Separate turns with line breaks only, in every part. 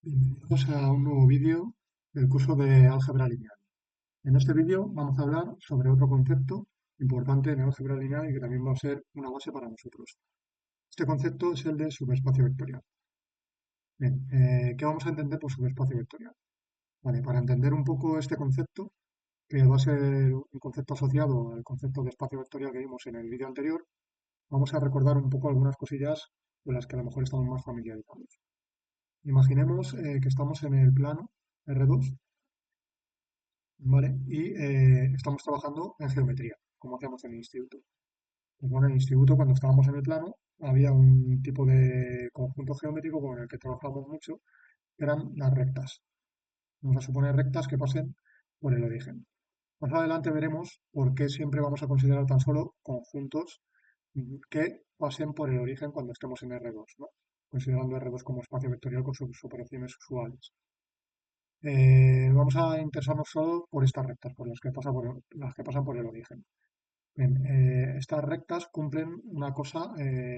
Bienvenidos a un nuevo vídeo del curso de álgebra lineal. En este vídeo vamos a hablar sobre otro concepto importante en álgebra lineal y que también va a ser una base para nosotros. Este concepto es el de subespacio vectorial. Bien, ¿qué vamos a entender por subespacio vectorial? Vale, para entender un poco este concepto, que va a ser un concepto asociado al concepto de espacio vectorial que vimos en el vídeo anterior, vamos a recordar un poco algunas cosillas con las que a lo mejor estamos más familiarizados. Imaginemos que estamos en el plano R2. ¿Vale? Y estamos trabajando en geometría, como hacíamos en el instituto. Pues bueno, en el instituto, cuando estábamos en el plano, había un tipo de conjunto geométrico con el que trabajamos mucho, que eran las rectas. Vamos a suponer rectas que pasen por el origen. Más adelante veremos por qué siempre vamos a considerar tan solo conjuntos que pasen por el origen cuando estemos en R2, ¿no? Considerando R2 como espacio vectorial con sus operaciones usuales. Vamos a interesarnos solo por estas rectas, por las que pasan por el origen. Bien, estas rectas cumplen una cosa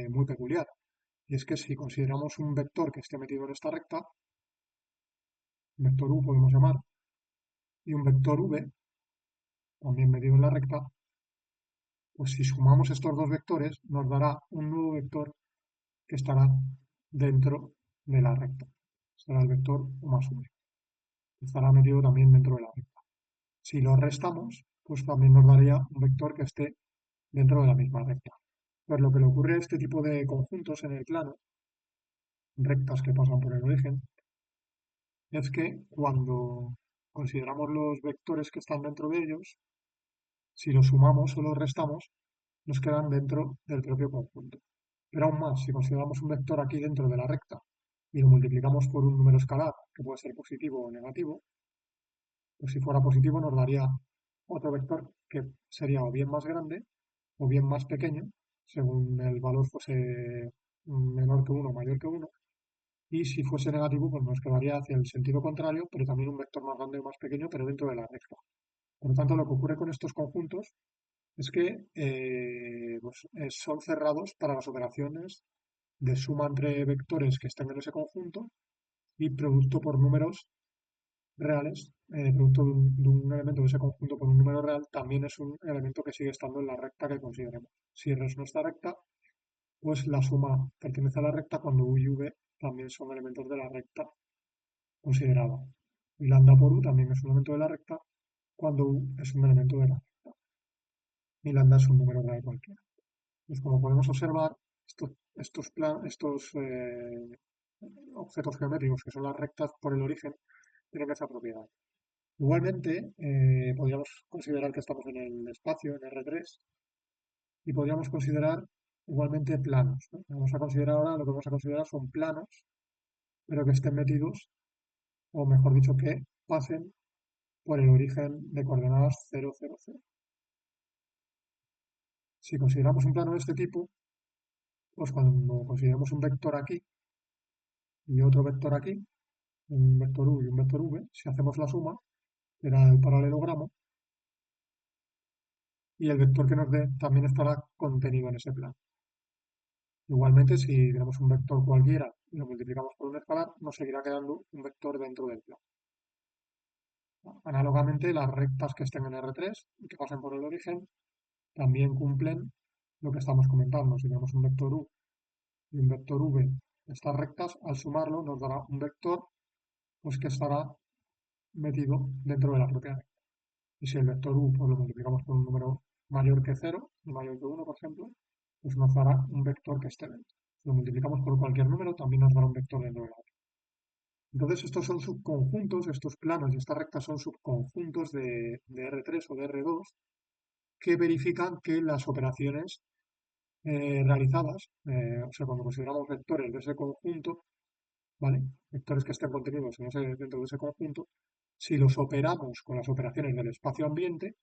muy peculiar, y es que si consideramos un vector que esté metido en esta recta, un vector u podemos llamar, y un vector v, también metido en la recta, pues si sumamos estos dos vectores nos dará un nuevo vector que estará dentro de la recta. Será el vector u más v, que estará metido también dentro de la recta. Si lo restamos, pues también nos daría un vector que esté dentro de la misma recta. Pues lo que le ocurre a este tipo de conjuntos en el plano, rectas que pasan por el origen, es que cuando consideramos los vectores que están dentro de ellos, si los sumamos o los restamos, nos quedan dentro del propio conjunto. Pero aún más, si consideramos un vector aquí dentro de la recta y lo multiplicamos por un número escalar, que puede ser positivo o negativo, pues si fuera positivo nos daría otro vector que sería o bien más grande o bien más pequeño, según el valor fuese menor que uno o mayor que uno. Y si fuese negativo, pues nos quedaría hacia el sentido contrario, pero también un vector más grande o más pequeño, pero dentro de la recta. Por lo tanto, lo que ocurre con estos conjuntos es que son cerrados para las operaciones de suma entre vectores que estén en ese conjunto y producto por números reales, producto de un elemento de ese conjunto por un número real, también es un elemento que sigue estando en la recta que consideremos. Si R es nuestra recta, pues la suma pertenece a la recta cuando U y V también son elementos de la recta considerada. Y lambda por U también es un elemento de la recta cuando U es un elemento de la recta. Y lambda es un número real cualquiera. Pues como podemos observar, estos objetos geométricos que son las rectas por el origen tienen esa propiedad. Igualmente, podríamos considerar que estamos en el espacio, en R3, y podríamos considerar igualmente planos, ¿no? Vamos a considerar ahora, lo que vamos a considerar son planos, pero que estén metidos, o mejor dicho, que pasen por el origen de coordenadas 0, 0, 0. Si consideramos un plano de este tipo, pues cuando consideramos un vector aquí y otro vector aquí, un vector u y un vector v, si hacemos la suma, será el paralelogramo y el vector que nos dé también estará contenido en ese plano. Igualmente, si tenemos un vector cualquiera y lo multiplicamos por un escalar, nos seguirá quedando un vector dentro del plano. Análogamente, las rectas que estén en R3 y que pasen por el origen también cumplen lo que estamos comentando. Si tenemos un vector u y un vector v, estas rectas, al sumarlo nos dará un vector pues que estará metido dentro de la propia recta. Y si el vector u pues, lo multiplicamos por un número mayor que 0 y mayor que 1, por ejemplo, pues nos dará un vector que esté dentro. Si lo multiplicamos por cualquier número, también nos dará un vector dentro de la recta. Entonces, estos son subconjuntos, estos planos y estas rectas son subconjuntos de R3 o de R2 que verifican que las operaciones realizadas, o sea, cuando consideramos vectores de ese conjunto, ¿vale? Vectores que estén contenidos dentro de ese conjunto, si los operamos con las operaciones del espacio ambiente,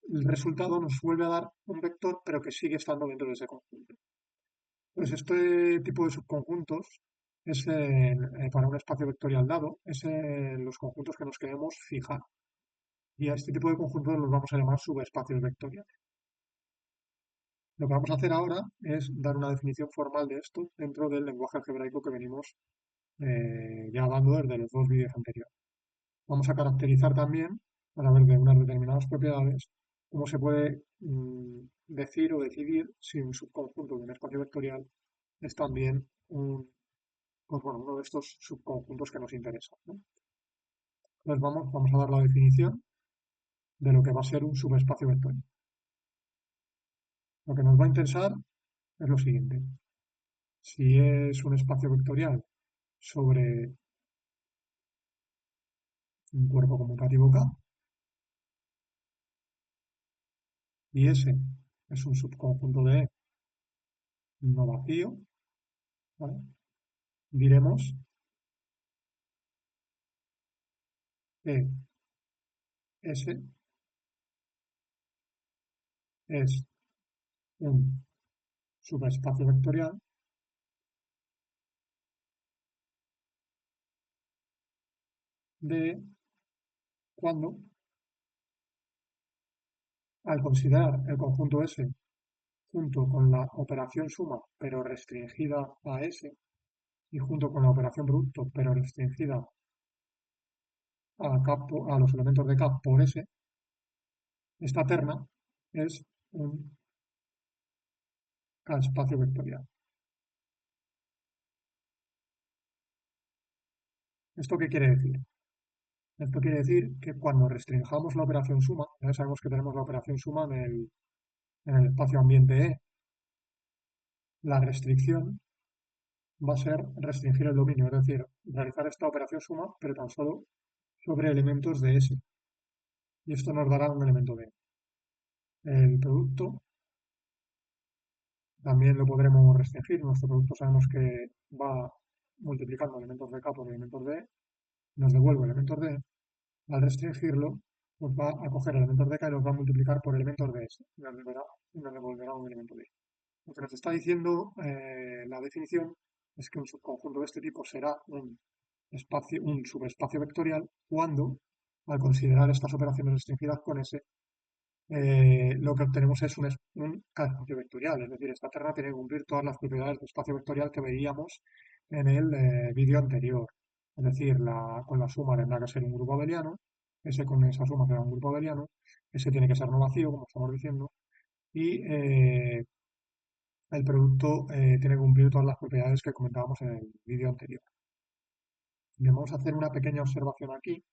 el resultado nos vuelve a dar un vector, pero que sigue estando dentro de ese conjunto. Pues este tipo de subconjuntos es para un espacio vectorial dado, es los conjuntos que nos queremos fijar. Y a este tipo de conjuntos los vamos a llamar subespacios vectoriales. Lo que vamos a hacer ahora es dar una definición formal de esto dentro del lenguaje algebraico que venimos ya hablando desde los dos vídeos anteriores. Vamos a caracterizar también, a través de unas determinadas propiedades, cómo se puede decir o decidir si un subconjunto de un espacio vectorial es también pues bueno, uno de estos subconjuntos que nos interesan, ¿no? Entonces vamos a dar la definición de lo que va a ser un subespacio vectorial. Lo que nos va a interesar es lo siguiente. Si es un espacio vectorial sobre un cuerpo conmutativo K y ese es un subconjunto de E no vacío, ¿vale? Diremos que ese es un subespacio vectorial de cuando, al considerar el conjunto S junto con la operación suma, pero restringida a S, y junto con la operación producto, pero restringida a los elementos de K por S, esta terna es un K-espacio vectorial. ¿Esto qué quiere decir? Esto quiere decir que cuando restringamos la operación suma, ya sabemos que tenemos la operación suma en el espacio ambiente E, la restricción va a ser restringir el dominio, es decir, realizar esta operación suma, pero tan solo sobre elementos de S. Y esto nos dará un elemento de el producto. También lo podremos restringir. Nuestro producto sabemos que va multiplicando elementos de K por elementos de E, nos devuelve elementos de E. Al restringirlo, pues va a coger elementos de K y los va a multiplicar por elementos de S y nos devolverá un elemento de E. Lo que nos está diciendo la definición es que un subconjunto de este tipo será un subespacio vectorial cuando, al considerar estas operaciones restringidas con S, lo que obtenemos es un espacio vectorial, es decir, esta terna tiene que cumplir todas las propiedades de espacio vectorial que veíamos en el vídeo anterior. Es decir, con la suma tendrá que ser un grupo abeliano, S con esa suma será un grupo abeliano, S tiene que ser no vacío, como estamos diciendo, y el producto tiene que cumplir todas las propiedades que comentábamos en el vídeo anterior. Bien, vamos a hacer una pequeña observación aquí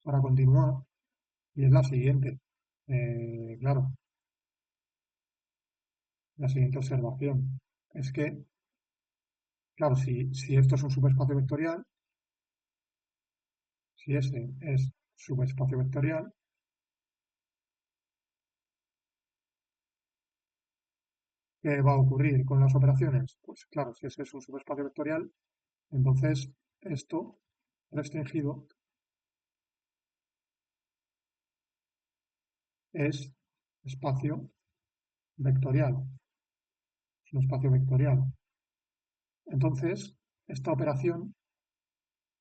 para continuar, y es la siguiente. Claro, la siguiente observación es que, claro, si esto es un subespacio vectorial, si ese es subespacio vectorial, ¿qué va a ocurrir con las operaciones? Pues claro, si ese es un subespacio vectorial, entonces esto restringido es espacio vectorial, es un espacio vectorial. Entonces, esta operación,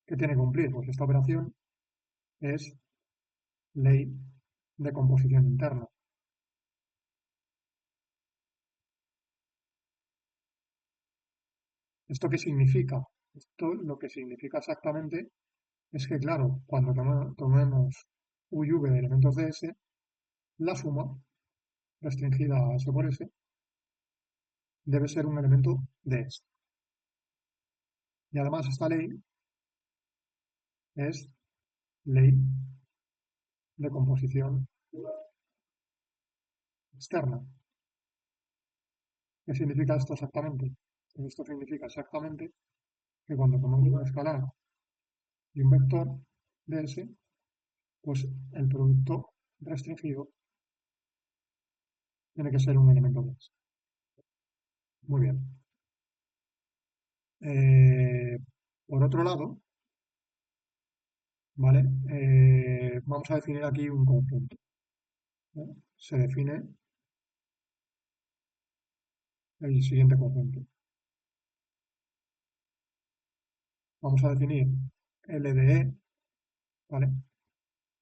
¿qué tiene que cumplir? Pues esta operación es ley de composición interna. ¿Esto qué significa? Esto lo que significa exactamente es que, claro, cuando tomemos u y v de elementos de S, la suma, restringida a S por S, debe ser un elemento de S. Y además esta ley es ley de composición externa. ¿Qué significa esto exactamente? Pues esto significa exactamente que cuando tomamos un escalar y un vector de S, pues el producto restringido tiene que ser un elemento de S. Muy bien. Eh, por otro lado, ¿vale? Vamos a definir aquí un conjunto, ¿no? Se define el siguiente conjunto. Vamos a definir L de E, ¿vale?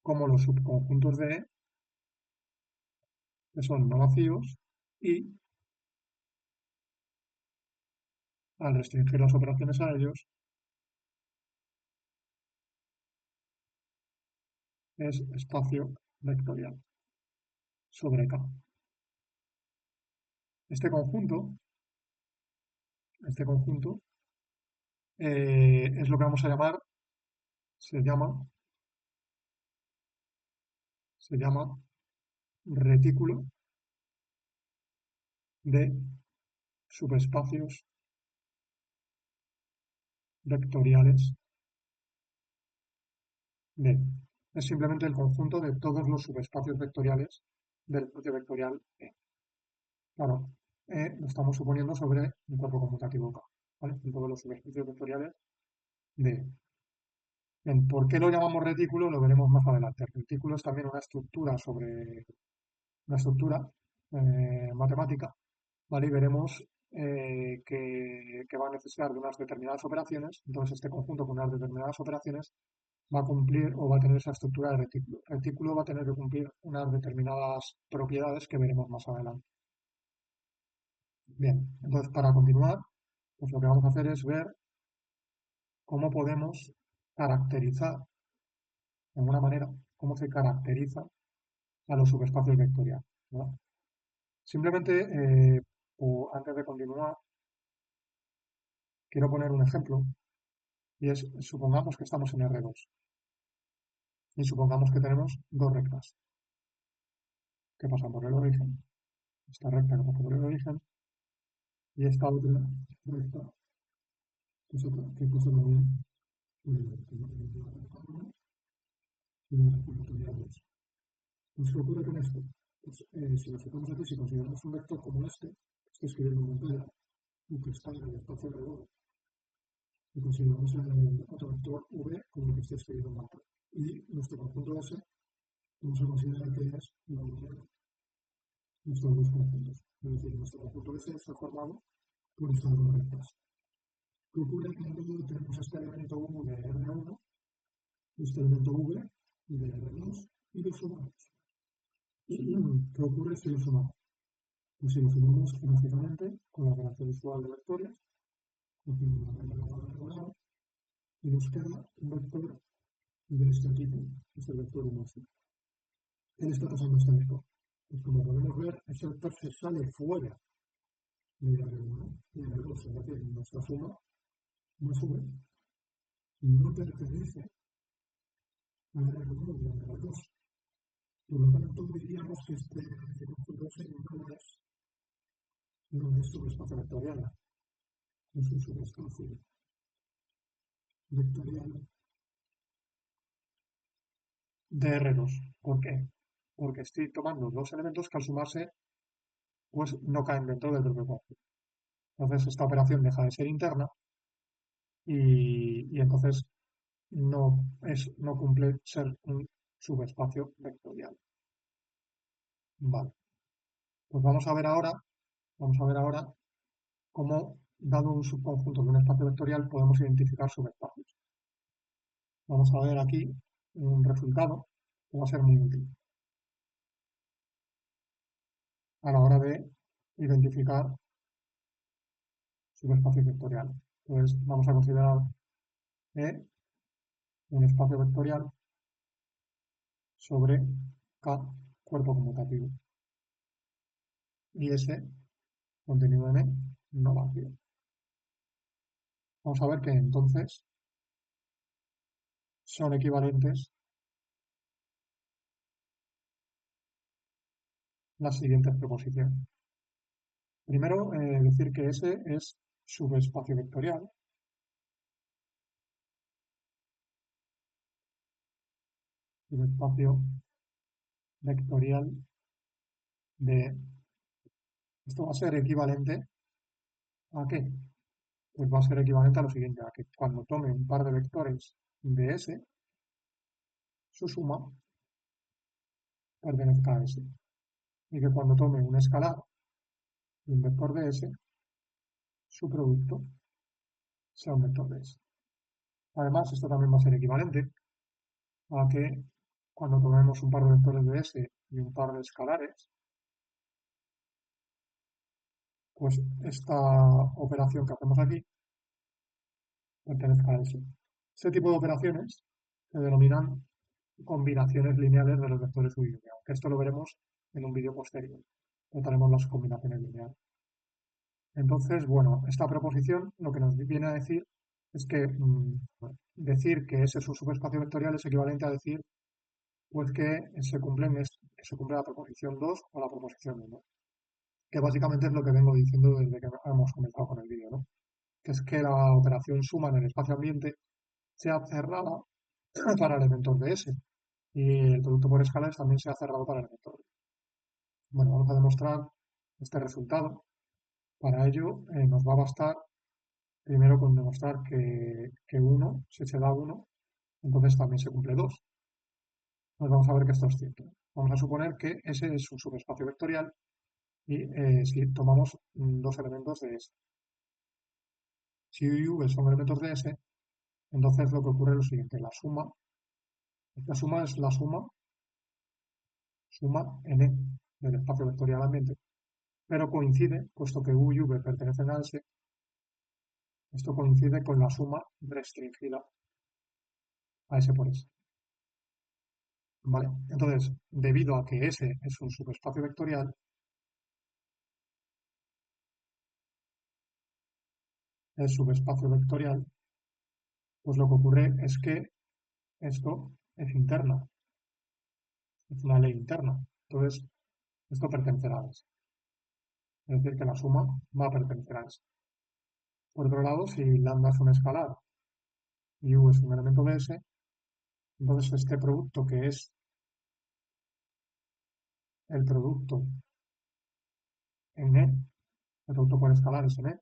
Como los subconjuntos de E, que son no vacíos, y al restringir las operaciones a ellos, es espacio vectorial sobre K. Este conjunto, este conjunto es lo que vamos a llamar, se llama, se llama retículo de subespacios vectoriales D. Es simplemente el conjunto de todos los subespacios vectoriales del espacio vectorial E. Claro, E lo estamos suponiendo sobre un cuerpo conmutativo K, ¿vale? En todos los subespacios vectoriales de E. Bien, ¿por qué lo llamamos retículo? Lo veremos más adelante. El retículo es también una estructura sobre una estructura matemática, ¿vale? Y veremos que va a necesitar de unas determinadas operaciones. Entonces, este conjunto con unas determinadas operaciones va a cumplir o va a tener esa estructura de retículo. El retículo va a tener que cumplir unas determinadas propiedades que veremos más adelante. Bien, entonces para continuar, pues lo que vamos a hacer es ver cómo podemos caracterizar, de alguna manera, cómo se caracteriza a los subespacios vectoriales, ¿verdad? Simplemente, antes de continuar, quiero poner un ejemplo, y es, supongamos que estamos en R2, y supongamos que tenemos dos rectas que pasan por el origen, esta recta que pasa por el origen, y esta otra recta que pasa también por el origen, ¿no? Y las vectoriales. Pues, ¿qué ocurre con esto? Pues, si lo sacamos aquí, si consideramos un vector como este, que estoy escribiendo en pantalla, y que está en el espacio redondo, y consideramos otro vector v como el que estoy escribiendo en pantalla. Y nuestro conjunto S, vamos a considerar que es la unión de estos dos conjuntos. Es decir, nuestro conjunto S está formado por estas dos rectas. ¿Qué ocurre cuando tenemos este elemento U de R1, este elemento V de R2 y lo sumamos? ¿Qué ocurre si lo sumamos? Pues si lo sumamos gráficamente con la operación usual de vectores, y nos queda un vector de este tipo, que es el vector 1. ¿Qué le está pasando a este vector? Pues como podemos ver, este vector se sale fuera de R1 y R2, es decir, nuestra suma más V no pertenece a R1 y a R2. Por lo tanto, diríamos que este conjunto S no es subespacio vectorial, es un subespacio vectorial de R2. ¿Por qué? Porque estoy tomando dos elementos que al sumarse pues no caen dentro del propio conjunto. Entonces esta operación deja de ser interna y entonces no cumple ser un subespacio vectorial. Vale. Pues vamos a ver ahora cómo, dado un subconjunto de un espacio vectorial, podemos identificar subespacios. Vamos a ver aquí un resultado que va a ser muy útil a la hora de identificar subespacios vectoriales. Entonces vamos a considerar E un espacio vectorial sobre K cuerpo conmutativo y S contenido en E no vacío. Vamos a ver que entonces son equivalentes las siguientes proposiciones. Primero, decir que S es subespacio vectorial. Subespacio vectorial de... Esto va a ser equivalente ¿a qué? Pues va a ser equivalente a lo siguiente, a que cuando tome un par de vectores de S, su suma pertenezca a S. Y que cuando tome un escalar y un vector de S, su producto sea un vector de S. Además, esto también va a ser equivalente a que cuando tomemos un par de vectores de S y un par de escalares, pues esta operación que hacemos aquí pertenezca a S. Este tipo de operaciones se denominan combinaciones lineales de los vectores u y v, aunque esto lo veremos en un vídeo posterior. Trataremos las combinaciones lineales. Entonces, bueno, esta proposición lo que nos viene a decir es que decir que ese es un subespacio vectorial es equivalente a decir pues que que se cumple la proposición 2 o la proposición 1, que básicamente es lo que vengo diciendo desde que hemos comenzado con el vídeo, ¿no? Que es que la operación suma en el espacio ambiente sea cerrada para elementos de S y el producto por escalares también sea cerrado para elementos de S. Bueno, vamos a demostrar este resultado. Para ello nos va a bastar primero con demostrar que 1, si se da 1, entonces también se cumple 2. Pues vamos a ver que esto es cierto. Vamos a suponer que S es un subespacio vectorial y si tomamos dos elementos de S. Si U y V son elementos de S, entonces lo que ocurre es lo siguiente, esta suma es la suma n del espacio vectorial ambiente, pero coincide, puesto que U y V pertenecen a S, esto coincide con la suma restringida a S por S. ¿Vale? Entonces, debido a que S es un subespacio vectorial, pues lo que ocurre es que esto es interna, es una ley interna. Entonces, esto pertenecerá a S. Es decir, que la suma va a pertenecer a S. Por otro lado, si lambda es un escalar y U es un elemento de S, entonces este producto que es el producto en E, el producto por escalares en E,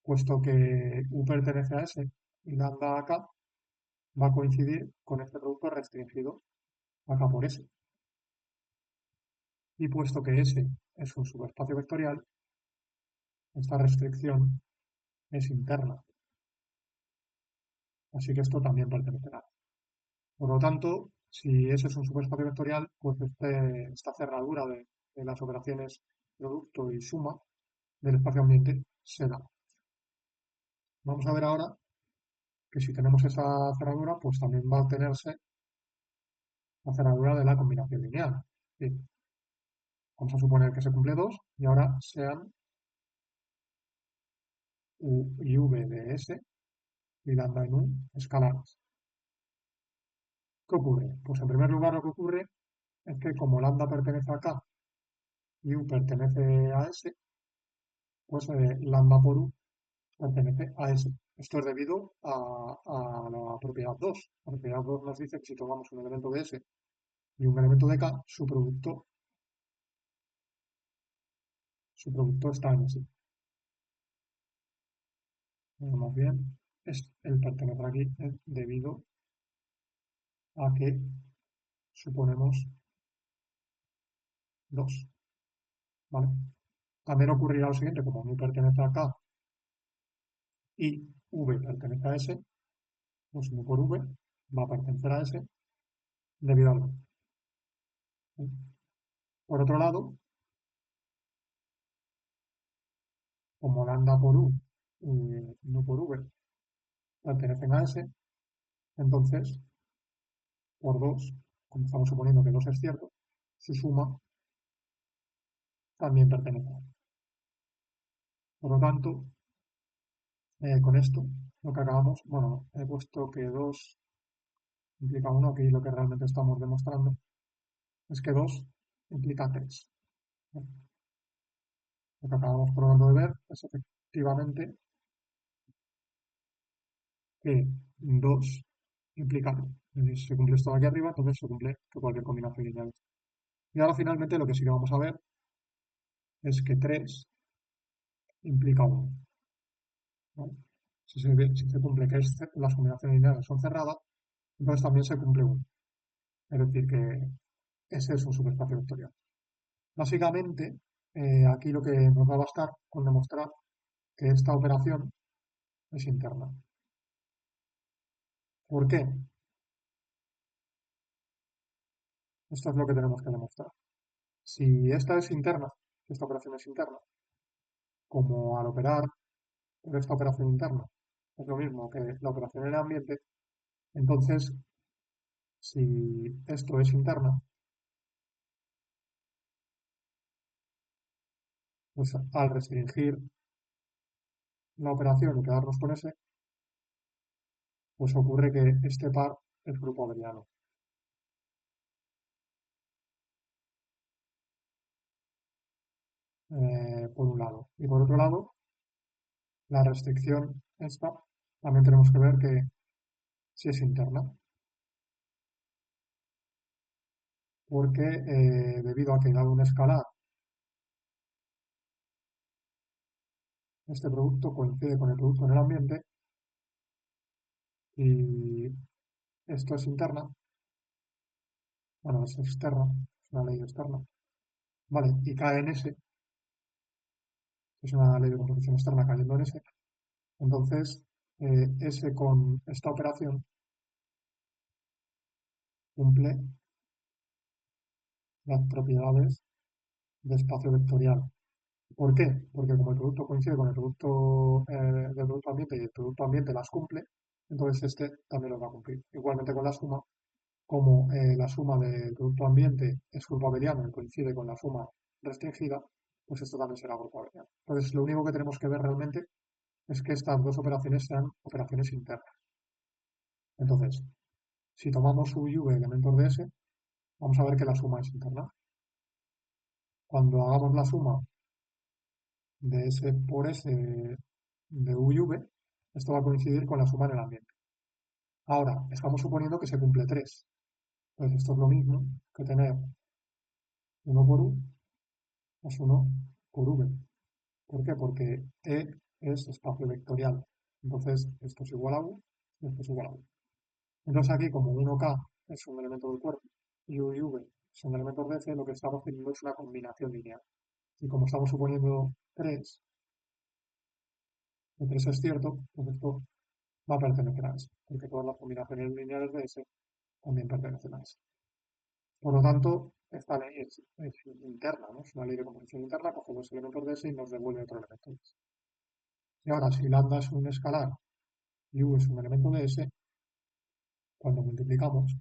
puesto que U pertenece a S y lambda acá, va a coincidir con este producto restringido acá por S. Y puesto que S es un subespacio vectorial, esta restricción es interna. Así que esto también pertenecerá. Por lo tanto, si S es un subespacio vectorial, pues esta cerradura de las operaciones producto y suma del espacio ambiente se da. Vamos a ver ahora que si tenemos esa cerradura, pues también va a obtenerse la cerradura de la combinación lineal. Bien, vamos a suponer que se cumple 2 y ahora sean U y V de S y lambda en U escalares. ¿Qué ocurre? Pues en primer lugar lo que ocurre es que como lambda pertenece a K y U pertenece a S, pues lambda por U pertenece a S. Esto es debido a la propiedad 2. La propiedad 2 nos dice que si tomamos un elemento de S y un elemento de K, su producto está en S. Más bien, el pertenecer aquí es debido a que suponemos 2. ¿Vale? También ocurrirá lo siguiente, como mi pertenece a K y V pertenece a S, pues mi por V va a pertenecer a S debido a 2. Por otro lado, como lambda por U y no por V pertenecen a S, entonces por 2, como estamos suponiendo que 2 es cierto, su suma también pertenece a S. Por lo tanto, con esto, lo que acabamos, bueno, he puesto que 2 implica 1, aquí lo que realmente estamos demostrando es que 2 implica 3. Lo que acabamos por lo tanto de ver es efectivamente que 2 implica 3. Es decir, si se cumple esto de aquí arriba, entonces se cumple cualquier combinación lineal. Y ahora finalmente lo que sí que vamos a ver es que 3 implica 1. ¿Vale? Si se cumple que las combinaciones lineales son cerradas, entonces también se cumple 1. Es decir, que ese es un subespacio vectorial. Básicamente, aquí lo que nos va a bastar con demostrar que esta operación es interna. ¿Por qué? Esto es lo que tenemos que demostrar. Si esta es interna, si esta operación es interna, como al operar por esta operación interna es lo mismo que la operación en el ambiente, entonces Si esto es interna, pues al restringir la operación y quedarnos con ese, pues ocurre que este par es grupo abeliano, por un lado. Y por otro lado, la restricción esta, también tenemos que ver que si es interna, porque debido a que dado un escalar, este producto coincide con el producto en el ambiente y esto es interna, bueno, es externa, es una ley externa, ¿vale? Y cae en S, es una ley de composición externa cayendo en S, entonces S con esta operación cumple las propiedades de espacio vectorial. ¿Por qué? Porque como el producto coincide con el producto del producto ambiente y el producto ambiente las cumple, entonces este también los va a cumplir. Igualmente con la suma, como la suma del producto ambiente es grupo abeliano y coincide con la suma restringida, pues esto también será grupo abeliano. Entonces lo único que tenemos que ver realmente es que estas dos operaciones sean operaciones internas. Entonces, si tomamos U y V elementos de S, vamos a ver que la suma es interna. Cuando hagamos la suma de S por S de U y V, esto va a coincidir con la suma en el ambiente. Ahora, estamos suponiendo que se cumple 3. Entonces, esto es lo mismo que tener 1 por U más 1 por V. ¿Por qué? Porque E es espacio vectorial. Entonces, esto es igual a U y esto es igual a U. Entonces, aquí, como 1K es un elemento del cuerpo y U y V son elementos de F, lo que estamos teniendo es una combinación lineal. Y como estamos suponiendo 3, que 3 es cierto, pues esto va a pertenecer a S, porque todas las combinaciones lineales de S también pertenecen a S. Por lo tanto, esta ley es interna, ¿no? Es una ley de composición interna, coge dos elementos de S y nos devuelve otro elemento de S. Y ahora, si lambda es un escalar y U es un elemento de S, cuando multiplicamos,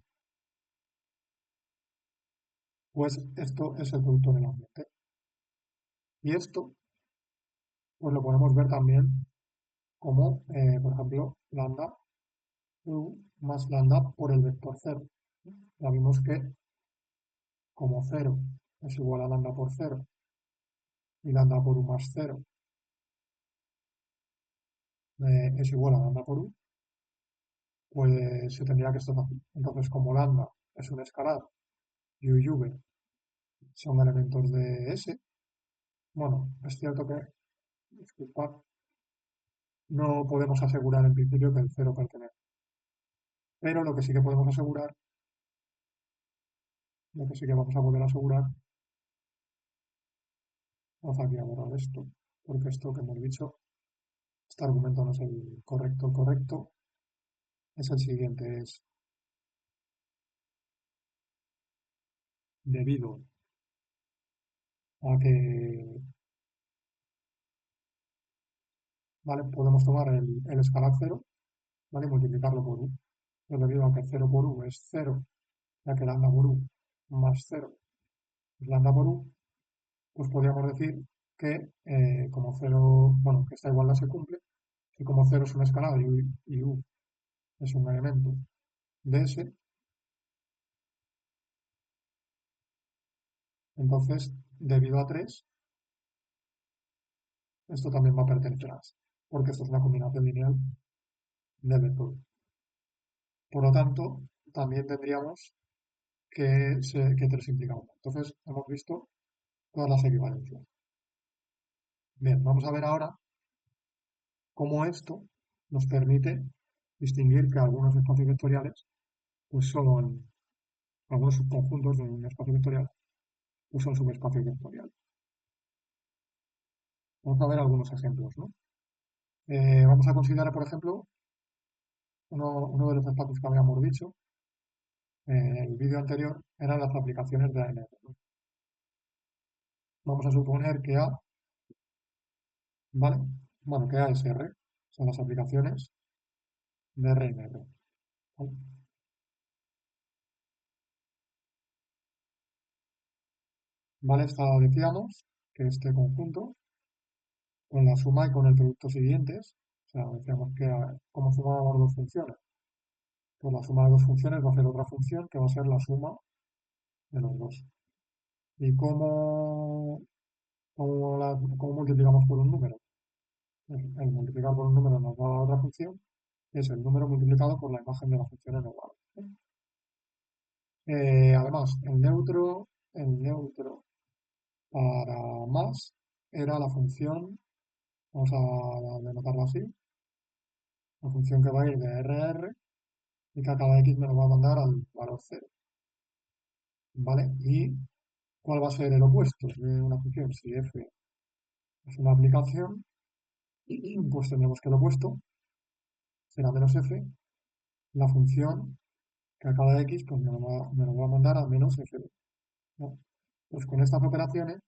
pues esto es el producto del ambiente. Y esto, pues lo podemos ver también como, por ejemplo, lambda U más lambda por el vector cero. Ya vimos que como cero es igual a lambda por cero y lambda por U más cero es igual a lambda por U, pues se tendría que esto así. Entonces, como lambda es un escalar y U y V son elementos de S, bueno, es cierto que, disculpad, no podemos asegurar en principio que el cero pertenece. Pero lo que sí que podemos asegurar, lo que sí que vamos a poder asegurar, vamos aquí a borrar esto, porque esto que hemos dicho, este argumento no es el correcto es el siguiente, es debido a que, ¿vale? Podemos tomar el escalar cero, ¿vale? Y multiplicarlo por U. Pero debido a que cero por U es cero, ya que lambda por U más cero es lambda por U, pues podríamos decir que como cero, bueno, que esta igualdad se cumple, y como cero es un escalar y U es un elemento de S, entonces, debido a 3 esto también va a pertenecer a S, porque esto es una combinación lineal de vectores. Por lo tanto, también tendríamos que 3 implica 1. Entonces, hemos visto todas las equivalencias. Bien, vamos a ver ahora cómo esto nos permite distinguir que algunos espacios vectoriales pues son algunos subconjuntos de un espacio vectorial, pues son subespacios vectoriales. Vamos a ver algunos ejemplos, ¿no? Vamos a considerar, por ejemplo, uno de los espacios que habíamos dicho en el vídeo anterior eran las aplicaciones de ANR, ¿no? Vamos a suponer que A, ¿vale? Bueno, que A es R, son las aplicaciones de RNR, ¿vale? ¿Vale? Decíamos que este conjunto, con la suma y con el producto siguientes, o sea, decíamos que como sumábamos dos funciones, pues la suma de dos funciones va a ser otra función que va a ser la suma de los dos. ¿Y cómo multiplicamos por un número? El multiplicar por un número nos va a dar otra función, que es el número multiplicado por la imagen de la función en igual. Además, el neutro para más era la función, vamos a denotarla así, la función que va a ir de RR y que a cada X me lo va a mandar al valor cero, ¿vale? ¿Y cuál va a ser el opuesto de una función? Si f es una aplicación, pues tendremos que el opuesto será menos f, la función que a cada X pues me lo va a mandar a menos f, ¿no? Pues con estas operaciones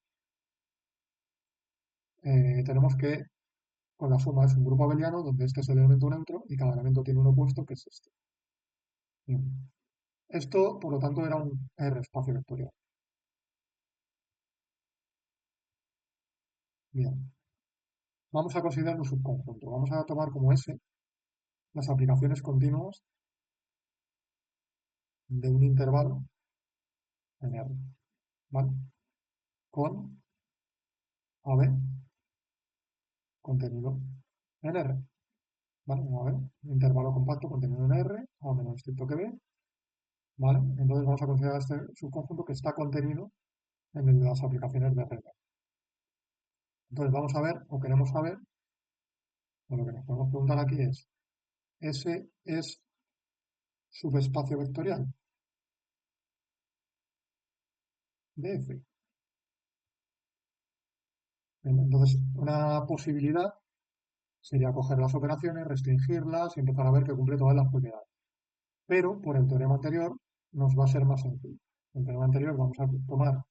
tenemos que con la suma es un grupo abeliano donde este es el elemento neutro y cada elemento tiene un opuesto que es este. Bien. Esto, por lo tanto, era un R espacio vectorial. Bien. Vamos a considerar un subconjunto. Vamos a tomar como S las aplicaciones continuas de un intervalo en R, ¿vale? Con AB contenido en R, ¿vale? AB, un intervalo compacto contenido en R, A menos estricto que B, ¿vale? Entonces vamos a considerar este subconjunto que está contenido en las aplicaciones de R. Entonces vamos a ver, o queremos saber, o lo que nos podemos preguntar aquí es, ¿S es subespacio vectorial de F? Entonces, una posibilidad sería coger las operaciones, restringirlas y empezar a ver que cumple todas las propiedades. Pero por el teorema anterior nos va a ser más sencillo. En el teorema anterior vamos a tomar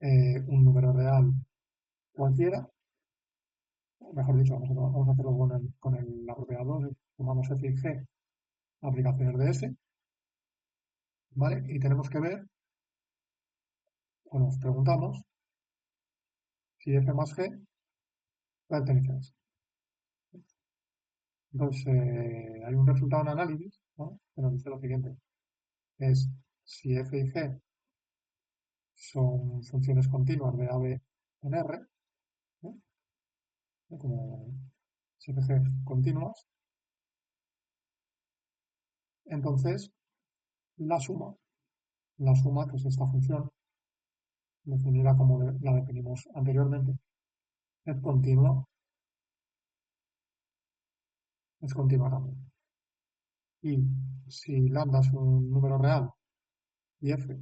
un número real cualquiera, o mejor dicho, vamos a hacerlo la propiedad 2, tomamos f y g, aplicaciones de S, ¿vale? Y tenemos que ver, o nos preguntamos, si f más g pertenece a S. Entonces, hay un resultado en análisis, ¿no? Que nos dice lo siguiente, es si f y g son funciones continuas de AB en R, ¿no? Como SFG continuas, entonces la suma que es esta función, definida como la definimos anteriormente, es continua también. Y si lambda es un número real y f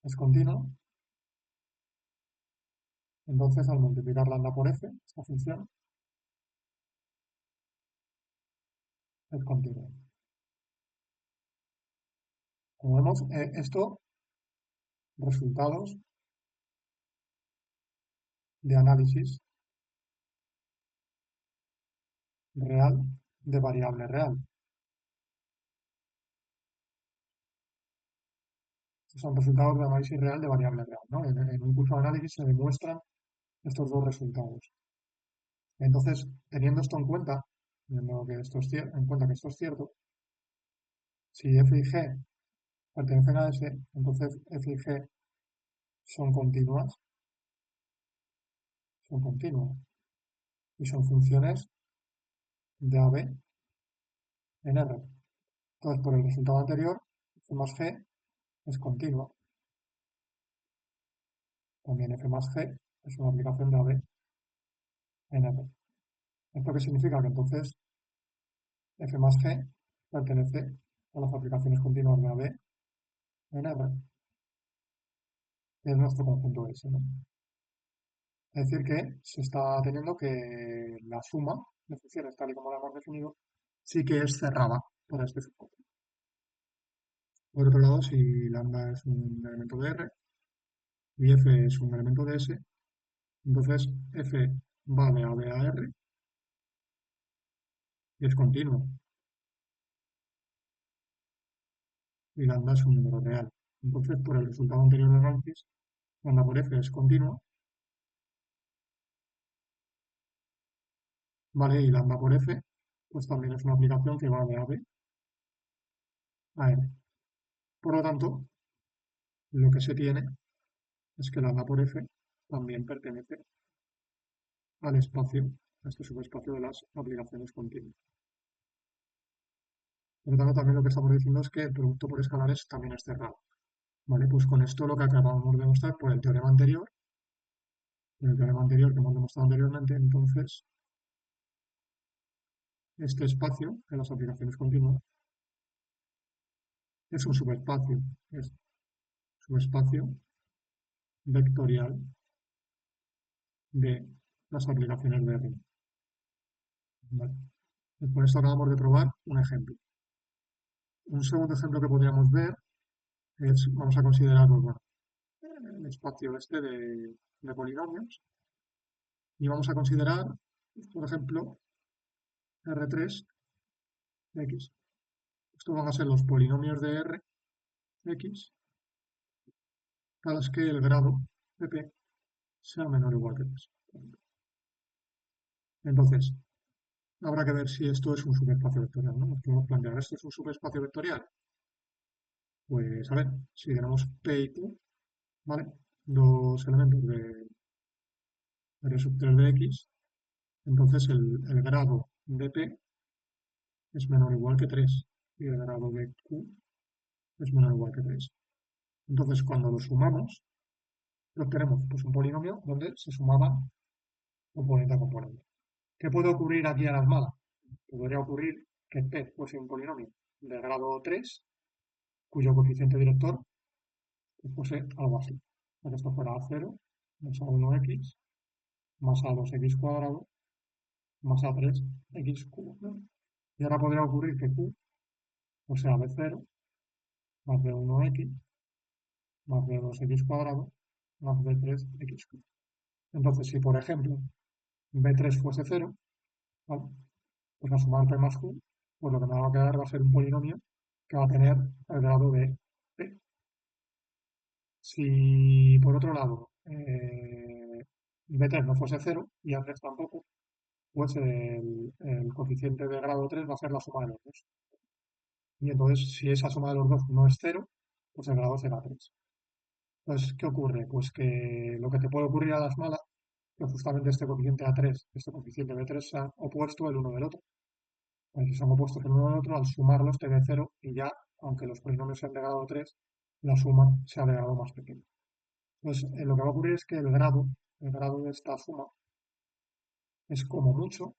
es continuo, entonces al multiplicar lambda por f, esta función es continua. Como vemos, esto, resultados de análisis real de variable real. Son resultados de análisis real de variable real, ¿no? En un curso de análisis se demuestran estos dos resultados. Entonces, teniendo esto en cuenta, en cuenta que esto es cierto, si f y g pertenecen a S, entonces f y g son continuas, y son funciones de AB en R. Entonces, por el resultado anterior, f más g es continua. También f más g es una aplicación de AB en R. ¿Esto qué significa? Que entonces f más g pertenece a las aplicaciones continuas de AB en R, que es nuestro conjunto S, ¿no? Es decir, que se está teniendo que la suma de funciones, tal y como la hemos definido, sí que es cerrada para este subconjunto. Por otro lado, si lambda es un elemento de R y f es un elemento de S, entonces f va de A B a R y es continuo, y lambda es un número real. Entonces, por el resultado anterior de análisis, lambda por f es continua, ¿vale? Y lambda por f, pues también es una aplicación que va de A, B a R. Por lo tanto, lo que se tiene es que lambda por f también pertenece al espacio, a este subespacio de las aplicaciones continuas. Por lo tanto, también lo que estamos diciendo es que el producto por escalares también es cerrado. ¿Vale? Pues con esto lo que acabamos de demostrar por el teorema anterior que hemos demostrado anteriormente, entonces este espacio de las aplicaciones continuas es un subespacio, es subespacio vectorial de las aplicaciones de R. ¿Vale? Pues con esto acabamos de probar un ejemplo. Un segundo ejemplo que podríamos ver es, vamos a considerar, pues, bueno, el espacio este de polinomios y vamos a considerar, por ejemplo, R3 X. Estos van a ser los polinomios de R X cada vez que el grado de P sea menor o igual que 3. Entonces, habrá que ver si esto es un subespacio vectorial, ¿no? Nos podemos plantear, ¿esto es un subespacio vectorial? Pues a ver, si tenemos P y Q, ¿vale? Dos elementos de R sub 3 de X, entonces el grado de P es menor o igual que 3 y el grado de Q es menor o igual que 3. Entonces, cuando lo sumamos, obtenemos pues, un polinomio donde se sumaban componente a componente. ¿Qué puede ocurrir aquí a las malas? Podría ocurrir que P fuese un polinomio de grado 3, cuyo coeficiente director pues, fuese algo así. Que esto fuera A0 más A1X más A2X cuadrado más A3X cubo, ¿no? Y ahora podría ocurrir que Q pues sea B0 más B1X más B2X cuadrado más B3X cubo. Entonces, si por ejemplo B3 fuese 0, ¿vale? Pues a sumar P más Q, pues lo que me va a quedar va a ser un polinomio que va a tener el grado de P. Si por otro lado B3 no fuese 0 y A3 tampoco, pues el coeficiente de grado 3 va a ser la suma de los dos. Y entonces, si esa suma de los dos no es 0, pues el grado será 3. Entonces, ¿qué ocurre? Pues que lo que te puede ocurrir a las malas, que justamente este coeficiente A3, este coeficiente B3 sea opuesto el uno del otro. Pues si son opuestos el uno del otro, al sumarlos te da 0 y ya, aunque los polinomios sean de grado 3, la suma sea de grado más pequeño. Entonces, lo que va a ocurrir es que el grado de esta suma es como mucho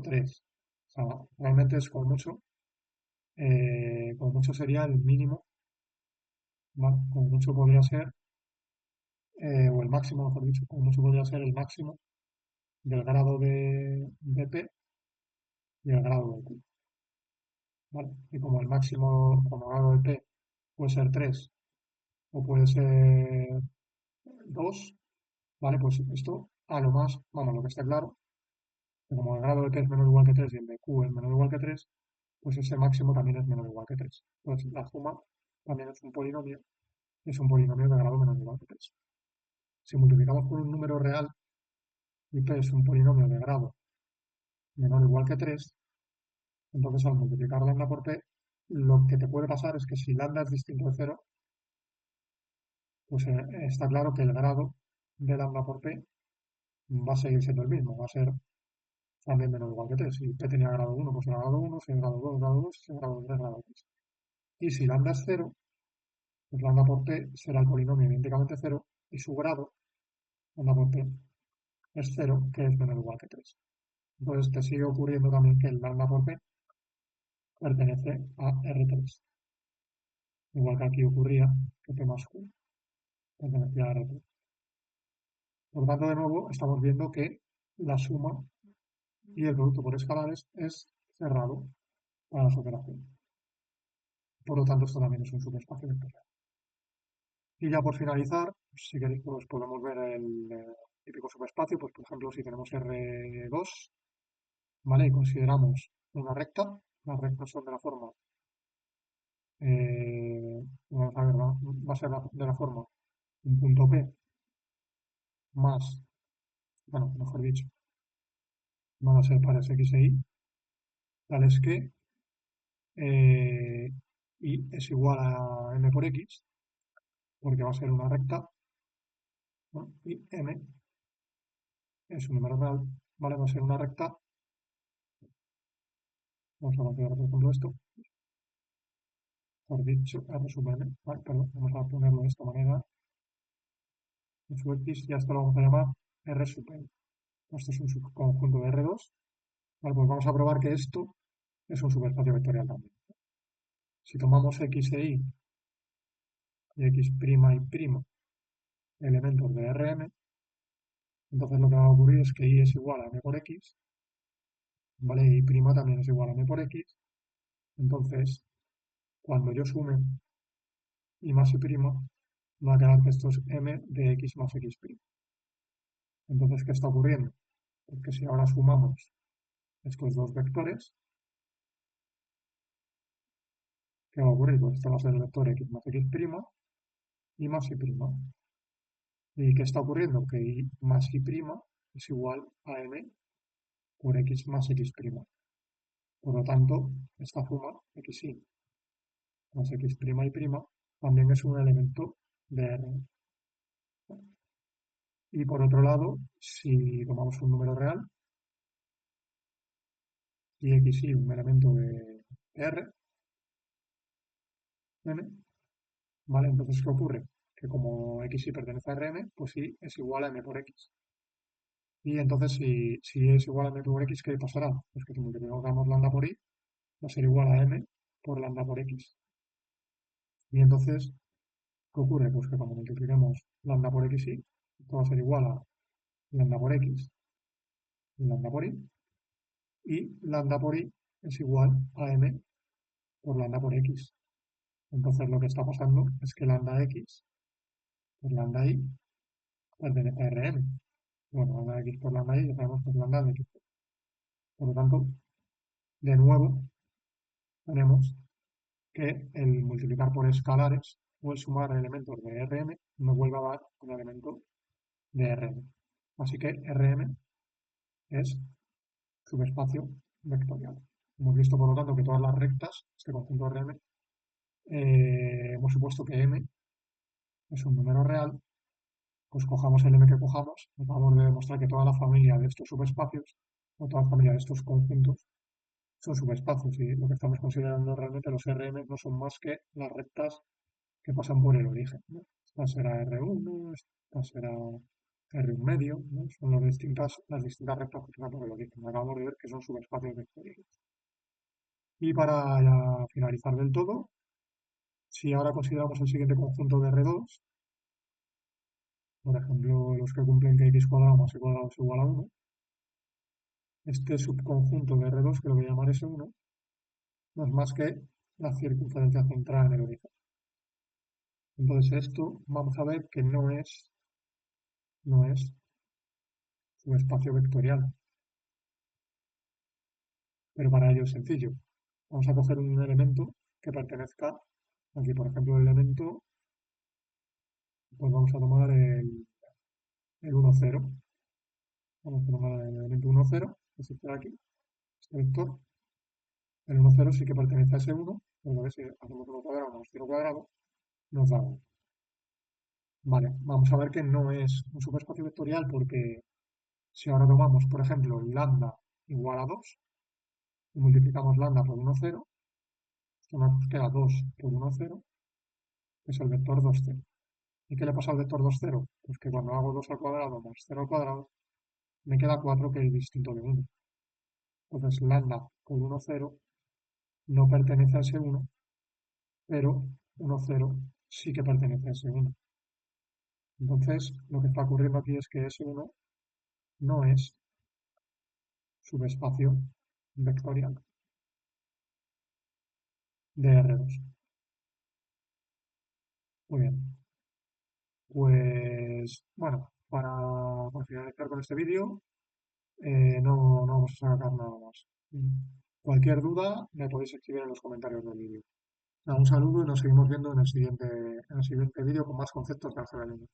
3. O sea, realmente es como mucho sería el mínimo, ¿vale? Como mucho podría ser, o el máximo, mejor dicho, como mucho podría ser el máximo del grado de P y el grado de Q, ¿vale? Y como el máximo, como el grado de P puede ser 3 o puede ser 2, ¿vale? Pues esto, a lo más, vamos, lo que está claro, que como el grado de P es menor o igual que 3 y el de Q es menor o igual que 3, pues ese máximo también es menor o igual que 3. Entonces, la suma también es un polinomio de grado menor o igual que 3. Si multiplicamos por un número real y P es un polinomio de grado menor o igual que 3, entonces al multiplicar lambda por P, lo que te puede pasar es que si lambda es distinto de 0, pues está claro que el grado de lambda por P va a seguir siendo el mismo, va a ser también menor o igual que 3. Si P tenía grado 1, pues será grado 1, si es grado 2, grado 2, si es grado 3, grado 3. Y si lambda es 0, pues lambda por P será el polinomio idénticamente 0 y su grado, lambda por P, es 0, que es menor o igual que 3. Entonces te sigue ocurriendo también que el lambda por P pertenece a R3. Igual que aquí ocurría que P más Q pertenecía a R3. Por lo tanto, de nuevo, estamos viendo que la suma y el producto por escalares es cerrado para las operaciones. Por lo tanto, esto también es un subespacio vectorial. Y ya por finalizar, si queréis, pues podemos ver el típico subespacio, pues por ejemplo, si tenemos R2, ¿vale? Y consideramos una recta, las rectas son de la forma vamos a ver, va a ser de la forma un punto P más, bueno, mejor dicho, van a ser pares X e Y, tales que eh, Y es igual a M por X, porque va a ser una recta, ¿no? Y M es un número real, ¿vale? Va a ser una recta, vamos a considerar por ejemplo esto, por dicho R sub M, ¿vale? Perdón, vamos a ponerlo de esta manera, M sub X, y a esto lo vamos a llamar R sub M. Esto es un subconjunto de R2, ¿vale? Pues vamos a probar que esto es un subespacio vectorial también. Si tomamos X e y X' y primo elementos de Rm, entonces lo que va a ocurrir es que Y es igual a M por X, ¿vale? Y prima también es igual a M por X. Entonces, cuando yo sume y más y primo, va a quedar que esto es M de X más X primo. Entonces, ¿qué está ocurriendo? Porque si ahora sumamos estos dos vectores, ¿qué va a ocurrir? Pues este va a ser el vector X más X primo y más Y primo. ¿Y qué está ocurriendo? Que Y más Y prima es igual a M por X más X primo. Por lo tanto, esta suma XY más X prima y prima también es un elemento de R. Y por otro lado, si tomamos un número real y XY un elemento de R, M, ¿vale? Entonces, ¿qué ocurre? Que como XY pertenece a Rm, pues Y es igual a M por X. Y entonces, si es igual a M por X, ¿qué pasará? Pues que si multiplicamos lambda por Y, va a ser igual a M por lambda por X. Y entonces, ¿qué ocurre? Pues que cuando multipliquemos lambda por XY, esto va a ser igual a lambda por X y lambda por Y. Y lambda por Y es igual a M por lambda por X. Entonces, lo que está pasando es que lambda X por lambda Y pertenece a Rm. Bueno, lambda X por lambda Y, ya sabemos que es lambda de X. Por lo tanto, de nuevo, tenemos que el multiplicar por escalares o el sumar elementos de Rm nos vuelve a dar un elemento de Rm. Así que Rm es subespacio vectorial. Hemos visto, por lo tanto, que todas las rectas, este conjunto Rm, hemos supuesto que M es un número real, pues cojamos el M que cojamos, acabamos de demostrar que toda la familia de estos subespacios, o toda la familia de estos conjuntos, son subespacios y lo que estamos considerando realmente los RM no son más que las rectas que pasan por el origen, ¿no? Esta será R1, esta será R1 medio, ¿no? Son las distintas rectas que pasan por el origen. Acabamos de ver que son subespacios vectoriales. Y para ya finalizar del todo, si ahora consideramos el siguiente conjunto de R2, por ejemplo, los que cumplen que x cuadrado más y cuadrado es igual a 1, este subconjunto de R2, que lo voy a llamar S1, no es más que la circunferencia central en el origen. Entonces esto vamos a ver que no es un espacio vectorial, pero para ello es sencillo. Vamos a coger un elemento que pertenezca, aquí por ejemplo el elemento, pues vamos a tomar el 1, 0. Vamos a tomar el elemento 1, 0, que es este de aquí, este vector. El 1, 0 sí que pertenece a ese 1, pero a ver si hacemos 1 cuadrado más 0 cuadrado, nos da 1. Vale, vamos a ver que no es un subespacio vectorial porque si ahora tomamos, por ejemplo, lambda igual a 2 y multiplicamos lambda por 1, 0, esto nos queda 2 por 1, 0, que es el vector 2, 0. ¿Y qué le pasa al vector 2, 0? Pues que cuando hago 2 al cuadrado más 0 al cuadrado, me queda 4 que es distinto de 1. Entonces lambda por 1, 0 no pertenece a ese 1, pero 1, 0 sí que pertenece a ese 1. Entonces, lo que está ocurriendo aquí es que ese 1 no es subespacio vectorial de R2. Muy bien. Pues bueno, para finalizar con este vídeo, no vamos a sacar nada más. Cualquier duda me podéis escribir en los comentarios del vídeo. Un saludo y nos seguimos viendo en el siguiente vídeo con más conceptos de álgebra lineal.